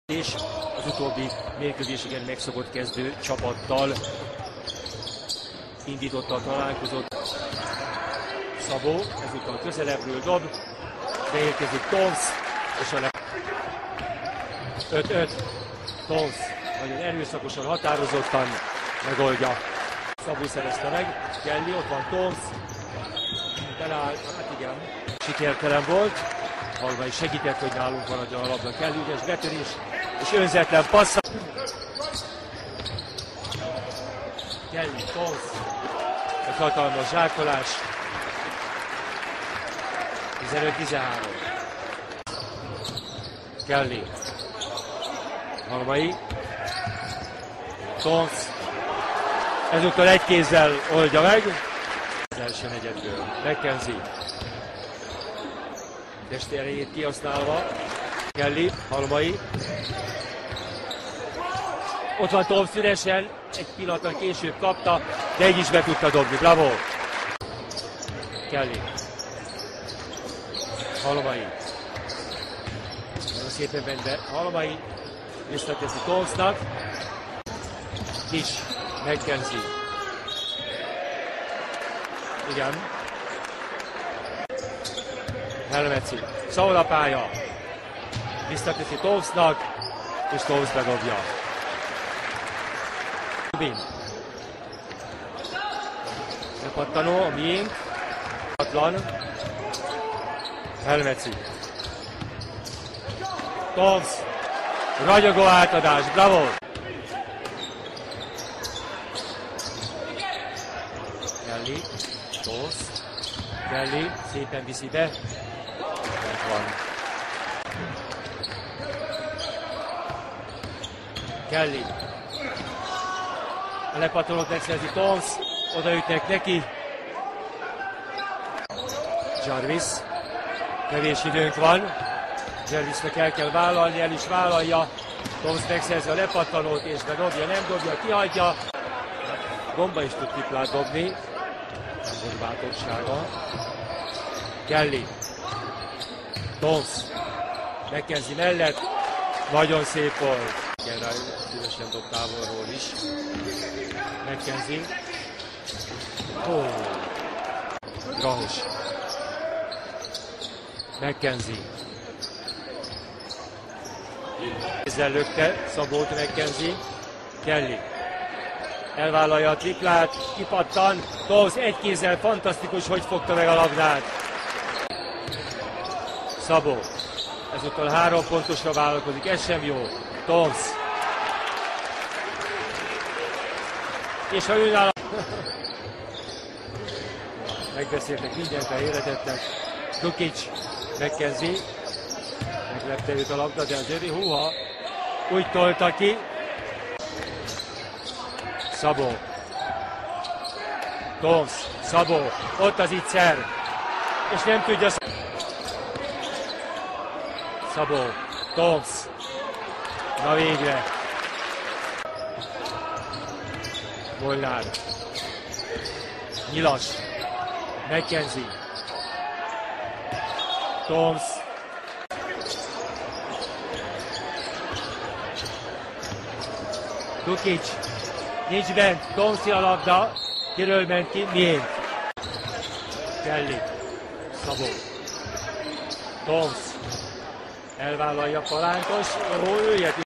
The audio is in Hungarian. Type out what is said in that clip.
És az utóbbi mérkőzéseken megszokott kezdő csapattal indította a találkozót. Szabó ezúttal közelebbről dob, beérkezik Tonsz, és a 5-5. Tonsz nagyon erőszakosan, határozottan megoldja. Szabó szerezte meg, Kelly, ott van Tonsz, beláll, hát igen, sikertelen volt. Halmai segített, hogy nálunk maradjon a labda. Kelly ügyes betörés, és önzetlen passza. Kelly, Tonsz, egy hatalmas zsákolás. 15-13. Kelly, Halmai, Tonsz, ezúttal egy kézzel oldja meg. Az első negyedből McKenzie. Testi erejét kihasználva. Kelly, Halmai. Ott van Tonsz üresen, egy pillanattal később kapta, de így is be tudta dobni. Bravo! Kelly. Halmai. Nagyon szépen benne Halmai. Visszateszi Tonsznak. Kis, McKenzie. Igen. Helmeci. Szabad a pálya. Visszateszi Tonsznak, és Tonsz bedobja. Rubin. Lepattanó, a miénk. Atlan. Helmeci. Tonsz. Ragyogó átadás. Bravo! Kelly. Tonsz. Kelly szépen viszi be. Ott van. Kelly. A lepatolót megszerzi Tonsz. Odaütnek neki. Jarvis. Kevés időnk van. Jarvisnek el kell vállalni, el is vállalja. Tonsz megszerzi a lepattanót és bedobja, nem dobja, kihagyja. Gomba is tud triplát dobni. Volt bátorsága. Kelly. Tonsz. McKenzie mellett. Nagyon szép volt. Igen, rá szívesen dob távolról is. McKenzie. Grahus. McKenzie. Ezzel lökte Szabót McKenzie. Kelly. Elvállalja a triplát, kipattan. Tonsz egy kézzel, fantasztikus, hogy fogta meg a labdát. Szabó. Ezúttal 3 pontosra vállalkozik, ez sem jó. Tonsz. És ha önálló... Megbeszéltek mindent, elhéretettek. Dukic, McKenzie. Meglepte őt a labda, de az övé, húha. Úgy tolta ki. Szabó. Tonsz. Szabó. Ott az icser. És nem tudja... Szabó. Tonsz. Na végre. Molnár. Nyilas. McKenzie. Tonsz. Dukic. Nincs bent. Tonsz a labda. Kiről ment ki? Miért? Kelly. Szabó. Tonsz. Elvállalja Palánkos. Ó, ő ilyet